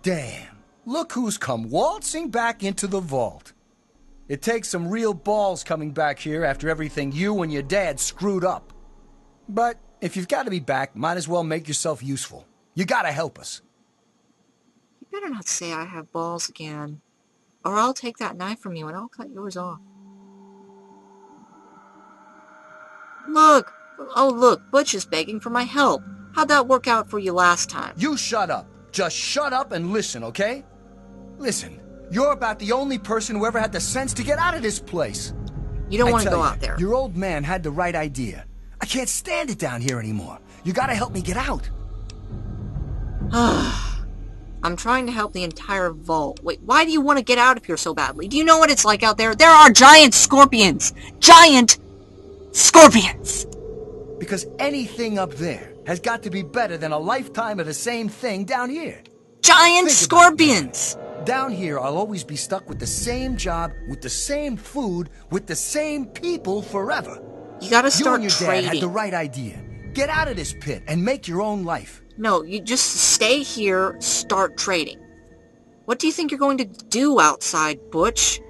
Damn, look who's come waltzing back into the vault. It takes some real balls coming back here after everything you and your dad screwed up. But if you've got to be back, might as well make yourself useful. You gotta help us. You better not say I have balls again, or I'll take that knife from you and I'll cut yours off. Look! Oh look, Butch is begging for my help. How'd that work out for you last time? You shut up. Just shut up and listen, okay? Listen, you're about the only person who ever had the sense to get out of this place. You don't want to go out there. Your old man had the right idea. I can't stand it down here anymore. You gotta help me get out. I'm trying to help the entire vault. Wait, why do you want to get out of here so badly? Do you know what it's like out there? There are giant scorpions! Giant scorpions! Because anything up there has got to be better than a lifetime of the same thing down here. Giant scorpions! Down here, I'll always be stuck with the same job, with the same food, with the same people forever. You gotta start trading. You and your dad had the right idea. Get out of this pit and make your own life. No, you just stay here, start trading. What do you think you're going to do outside, Butch?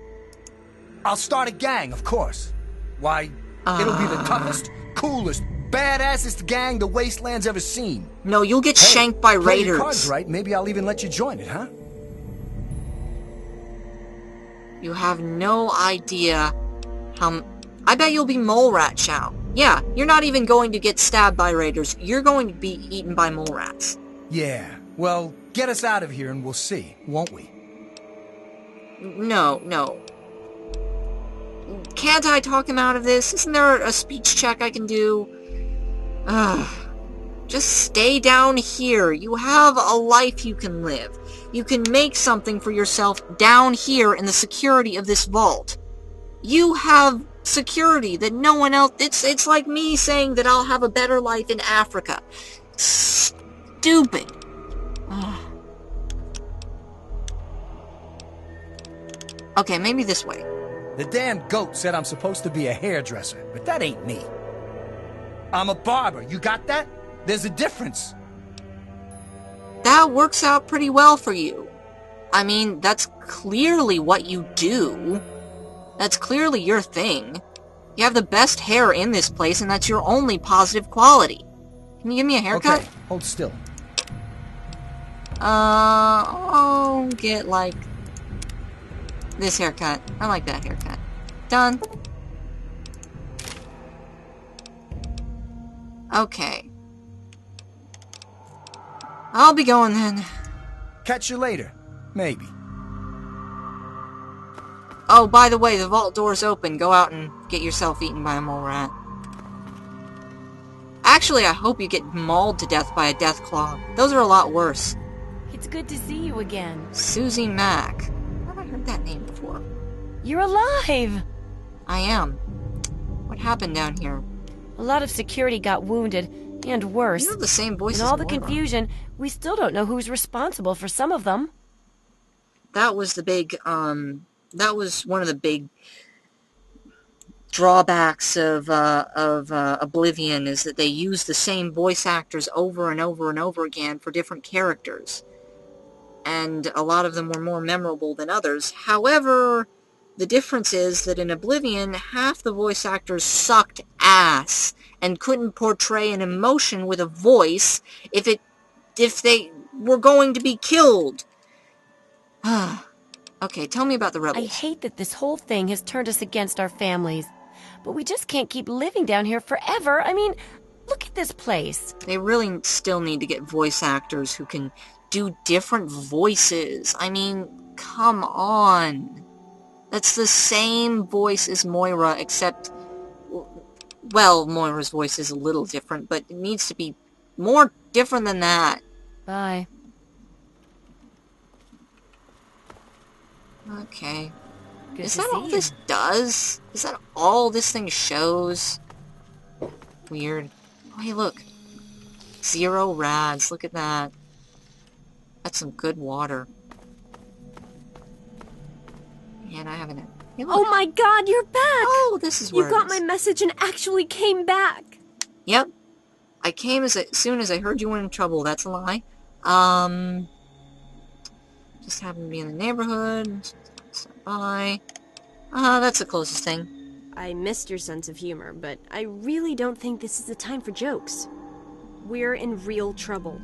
I'll start a gang, of course. Why, it'll be the toughest, coolest, badassest gang the Wasteland's ever seen. No, you'll get shanked by play raiders. Your cards right, maybe I'll even let you join it, huh? You have no idea how... I bet you'll be mole rat chow. Yeah, you're not even going to get stabbed by raiders. You're going to be eaten by mole rats. Yeah, well, get us out of here and we'll see, won't we? No. Can't I talk him out of this? Isn't there a speech check I can do? Just stay down here. You have a life you can live. You can make something for yourself down here in the security of this vault. You have security that no one else... It's like me saying that I'll have a better life in Africa. Stupid. Okay, maybe this way. The damn goat said I'm supposed to be a hairdresser, but that ain't me. I'm a barber, you got that? There's a difference. That works out pretty well for you. I mean, that's clearly what you do. That's clearly your thing. You have the best hair in this place, and that's your only positive quality. Can you give me a haircut? Okay, hold still. I'll get, like, this haircut. I like that haircut. Done. Okay. I'll be going then. Catch you later. Maybe. Oh, by the way, the vault door's open. Go out and get yourself eaten by a mole rat. Actually, I hope you get mauled to death by a death claw. Those are a lot worse. It's good to see you again. Susie Mack. Have I heard that name before? You're alive! I am. What happened down here? A lot of security got wounded, and worse. You have the same voice In as all the Moira. confusion, we still don't know who's responsible for some of them. That was the big, that was one of the big drawbacks of Oblivion, is that they use the same voice actors over and over and over again for different characters. And a lot of them were more memorable than others. However, the difference is that in Oblivion, half the voice actors sucked ass and couldn't portray an emotion with a voice if they were going to be killed. Okay, tell me about the rebels. I hate that this whole thing has turned us against our families. But we just can't keep living down here forever. I mean, look at this place. They really still need to get voice actors who can do different voices. I mean, come on. That's the same voice as Moira, except... Well, Moira's voice is a little different, but it needs to be more different than that. Bye. Okay. Good Is to that see all you. this does? Is that all this thing shows? Weird. Oh, hey, look. 0 rads. Look at that. That's some good water. And I haven't... Hey, look. Oh my god, you're back! Oh, this is where You got it is. my message and actually came back. Yep. I came as soon as I heard you were in trouble. That's a lie. Just happen to be in the neighborhood. Stop by. That's the closest thing. I missed your sense of humor, but I really don't think this is the time for jokes. We're in real trouble.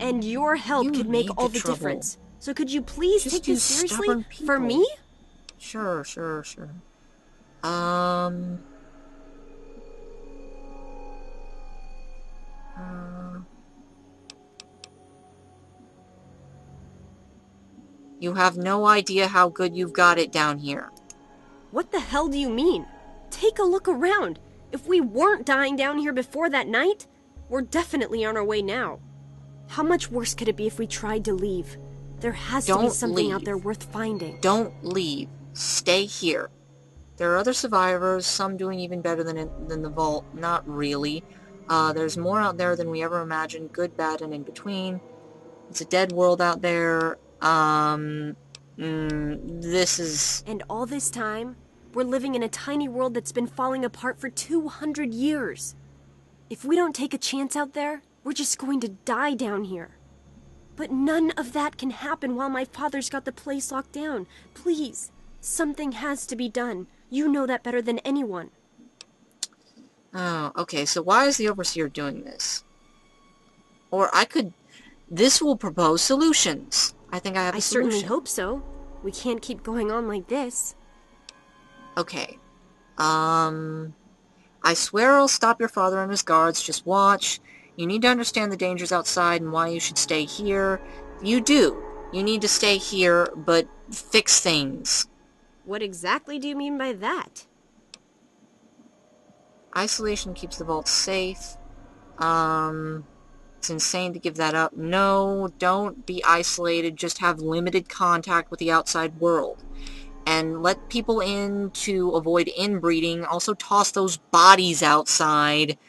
And your help could make all the difference. So could you please take this seriously? For me? Sure. You have no idea how good you've got it down here. What the hell do you mean? Take a look around. If we weren't dying down here before that night, we're definitely on our way now. How much worse could it be if we tried to leave? There has to be something out there worth finding. Don't leave. Stay here. There are other survivors, some doing even better than the vault. Not really. There's more out there than we ever imagined. Good, bad, and in between. It's a dead world out there. This is... And all this time, we're living in a tiny world that's been falling apart for 200 years. If we don't take a chance out there, we're just going to die down here. But none of that can happen while my father's got the place locked down. Please, something has to be done. You know that better than anyone. Oh, okay, so why is the Overseer doing this? Or I could... This will propose solutions. I think I have a solution. I certainly hope so. We can't keep going on like this. Okay. I swear I'll stop your father and his guards. Just watch. You need to understand the dangers outside and why you should stay here. You do. You need to stay here, but fix things. What exactly do you mean by that? Isolation keeps the vault safe. It's insane to give that up. No, don't be isolated. Just have limited contact with the outside world. And let people in to avoid inbreeding. Also toss those bodies outside.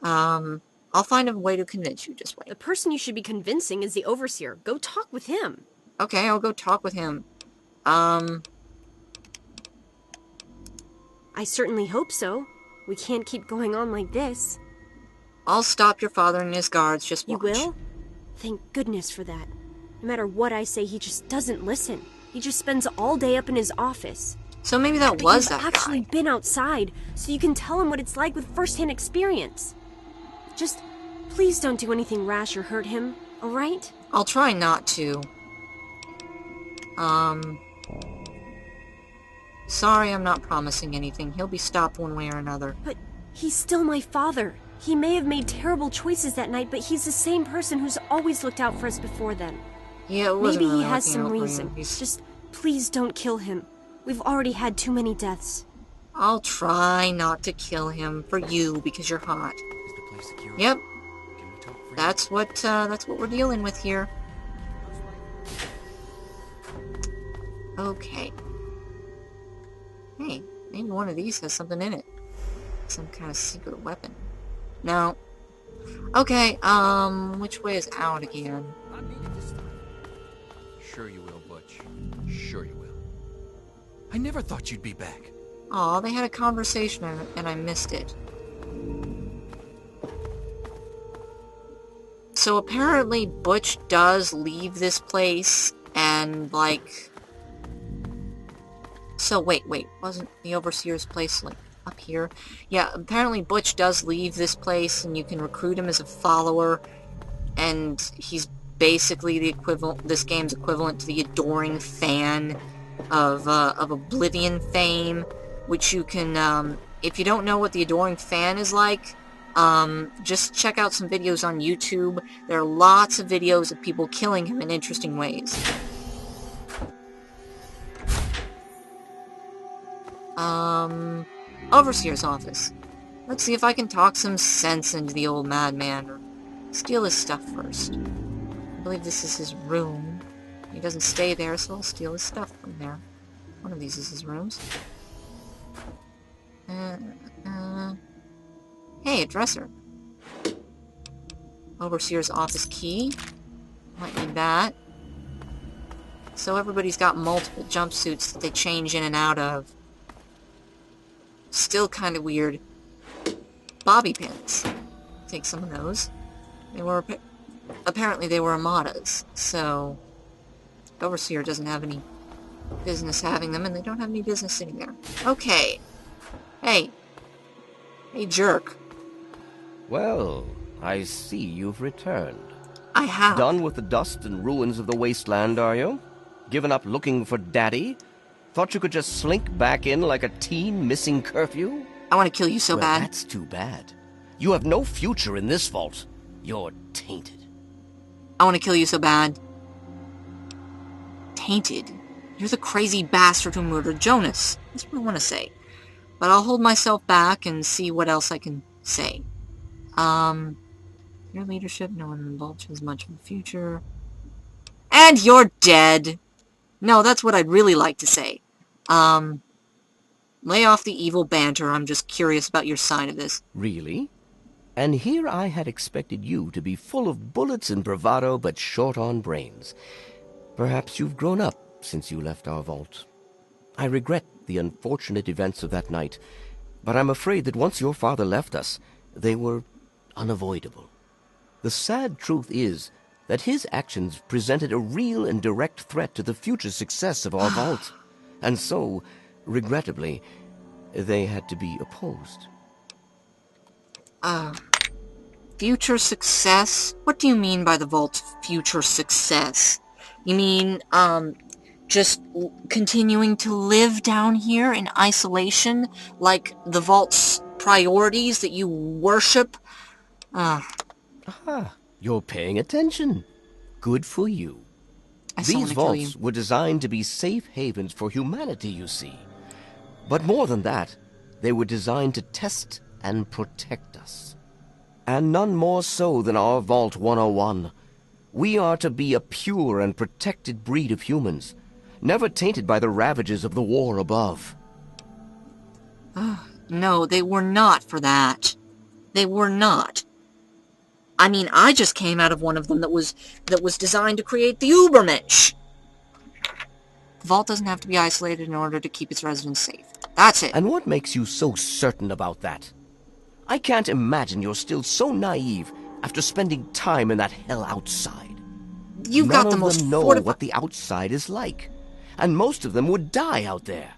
I'll find a way to convince you. Just wait. The person you should be convincing is the Overseer. Go talk with him. Okay, I'll go talk with him. I certainly hope so. We can't keep going on like this. I'll stop your father and his guards. Just watch. You will? Thank goodness for that. No matter what I say, he just doesn't listen. He just spends all day up in his office. So maybe that was that guy. You've actually been outside, so you can tell him what it's like with first-hand experience. Just, please don't do anything rash or hurt him, alright? I'll try not to. Sorry, I'm not promising anything. He'll be stopped one way or another. But he's still my father. He may have made terrible choices that night, but he's the same person who's always looked out for us before then. Yeah, it wasn't Maybe really he has looking some out for reason. him. Just, please don't kill him. We've already had too many deaths. I'll try not to kill him for you because you're hot. Is the place secure? Yep. Can we talk freely? That's what we're dealing with here. Okay. Hey, maybe one of these has something in it. Some kind of secret weapon. No. Okay, which way is out again? Sure you will, Butch. Sure you will. I never thought you'd be back. Aw, they had a conversation and I missed it. So apparently Butch does leave this place and, like... So wait, wasn't the Overseer's place, like, up here? Yeah, apparently Butch does leave this place and you can recruit him as a follower, and he's basically the equivalent, this game's equivalent to the adoring fan of Oblivion fame, which you can, if you don't know what the adoring fan is like, just check out some videos on YouTube. There are lots of videos of people killing him in interesting ways. Overseer's office. Let's see if I can talk some sense into the old madman, or steal his stuff first. I believe this is his room. He doesn't stay there, so I'll steal his stuff from there. One of these is his rooms. Hey, a dresser. Overseer's office key. Might need that. So everybody's got multiple jumpsuits that they change in and out of. Still kind of weird. Bobby pins. Take some of those. They were apparently they were Armadas, so The overseer doesn't have any business having them, and they don't have any business sitting there. Okay. Hey. Hey, jerk. Well, I see you've returned. I have. Done with the dust and ruins of the wasteland, are you? Given up looking for Daddy? Thought you could just slink back in like a teen missing curfew? I want to kill you so Well, bad. that's too bad. You have no future in this vault. You're tainted. I want to kill you so bad. Tainted? You're the crazy bastard who murdered Jonas. That's what I want to say. But I'll hold myself back and see what else I can say. Your leadership, no one involved has much of the future. And you're dead! No, that's what I'd really like to say. Lay off the evil banter. I'm just curious about your side of this. Really? And here I had expected you to be full of bullets and bravado, but short on brains. Perhaps you've grown up since you left our vault. I regret the unfortunate events of that night, but I'm afraid that once your father left us, they were unavoidable. The sad truth is that his actions presented a real and direct threat to the future success of our vault, and so, regrettably, they had to be opposed. Future success? What do you mean by the vault's future success? You mean, just continuing to live down here in isolation, like the vault's priorities that you worship? Aha, you're paying attention. Good for you. I still These wanna kill vaults you. were designed to be safe havens for humanity, you see. But more than that, they were designed to test and protect us. And none more so than our Vault 101. We are to be a pure and protected breed of humans, never tainted by the ravages of the war above. No, they were not for that. They were not. I mean, I just came out of one of them that was designed to create the Ubermensch. The vault doesn't have to be isolated in order to keep its residents safe. That's it. And what makes you so certain about that? I can't imagine you're still so naive after spending time in that hell outside. You've got the None of most them know fortified... what the outside is like, and most of them would die out there.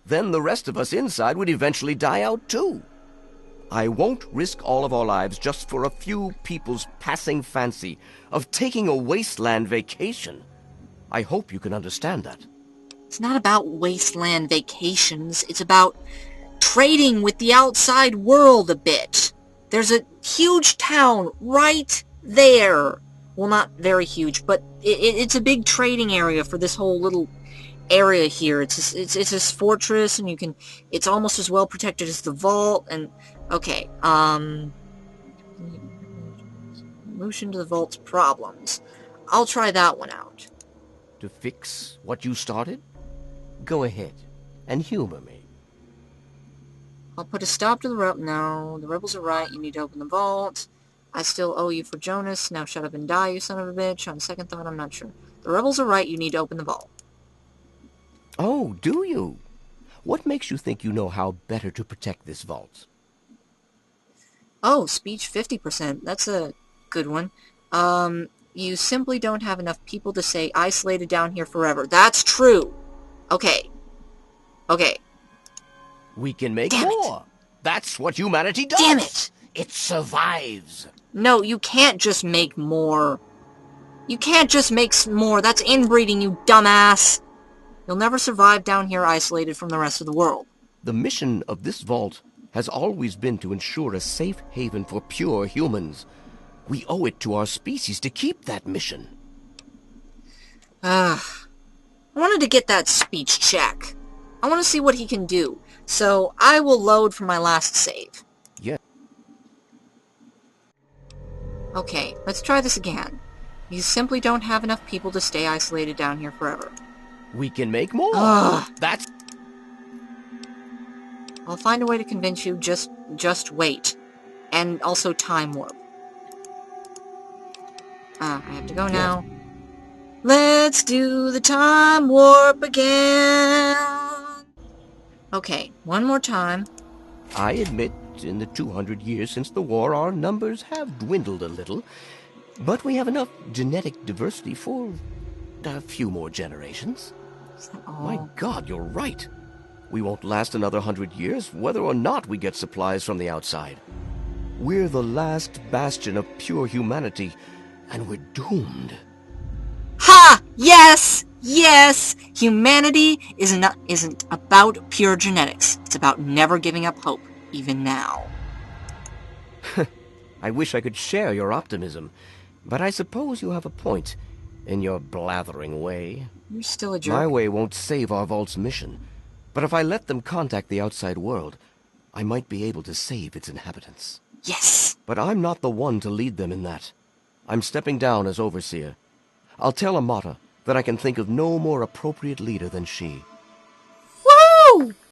Then the rest of us inside would eventually die out too. I won't risk all of our lives just for a few people's passing fancy of taking a wasteland vacation. I hope you can understand that. It's not about wasteland vacations. It's about trading with the outside world a bit. There's a huge town right there. Well, not very huge, but it's a big trading area for this whole little area here. It's this fortress, and it's almost as well protected as the vault. And okay, solution to the vault's problems. I'll try that one out. To fix what you started? Go ahead and humor me. I'll put a stop to the rebels. No, the rebels are right. You need to open the vault. I still owe you for Jonas. Now shut up and die, you son of a bitch. On second thought, I'm not sure. The rebels are right. You need to open the vault. Oh, do you? What makes you think you know how better to protect this vault? Oh, speech 50%. That's a good one. You simply don't have enough people to stay isolated down here forever. That's true. Okay. Okay. We can make Damn it. more. That's what humanity does. Damn it. It survives. No, you can't just make more. You can't just make more. That's inbreeding, you dumbass. You'll never survive down here isolated from the rest of the world. The mission of this vault has always been to ensure a safe haven for pure humans. We owe it to our species to keep that mission. I wanted to get that speech check. I want to see what he can do. So I will load for my last save. Yeah. Okay, let's try this again. You simply don't have enough people to stay isolated down here forever. We can make more. That's... I'll find a way to convince you, just wait. And also time warp. I have to go now. Let's do the time warp again! Okay, one more time. I admit, in the 200 years since the war, our numbers have dwindled a little. But we have enough genetic diversity for A few more generations. Is that all? My God, you're right. We won't last another 100 years, whether or not we get supplies from the outside. We're the last bastion of pure humanity, and we're doomed. Ha! Yes! Yes! Humanity isn't about pure genetics. It's about never giving up hope, even now. I wish I could share your optimism, but I suppose you have a point, in your blathering way. You're still a jerk. My way won't save our vault's mission, but if I let them contact the outside world, I might be able to save its inhabitants. Yes! But I'm not the one to lead them in that. I'm stepping down as overseer. I'll tell Amata that I can think of no more appropriate leader than she. Woo!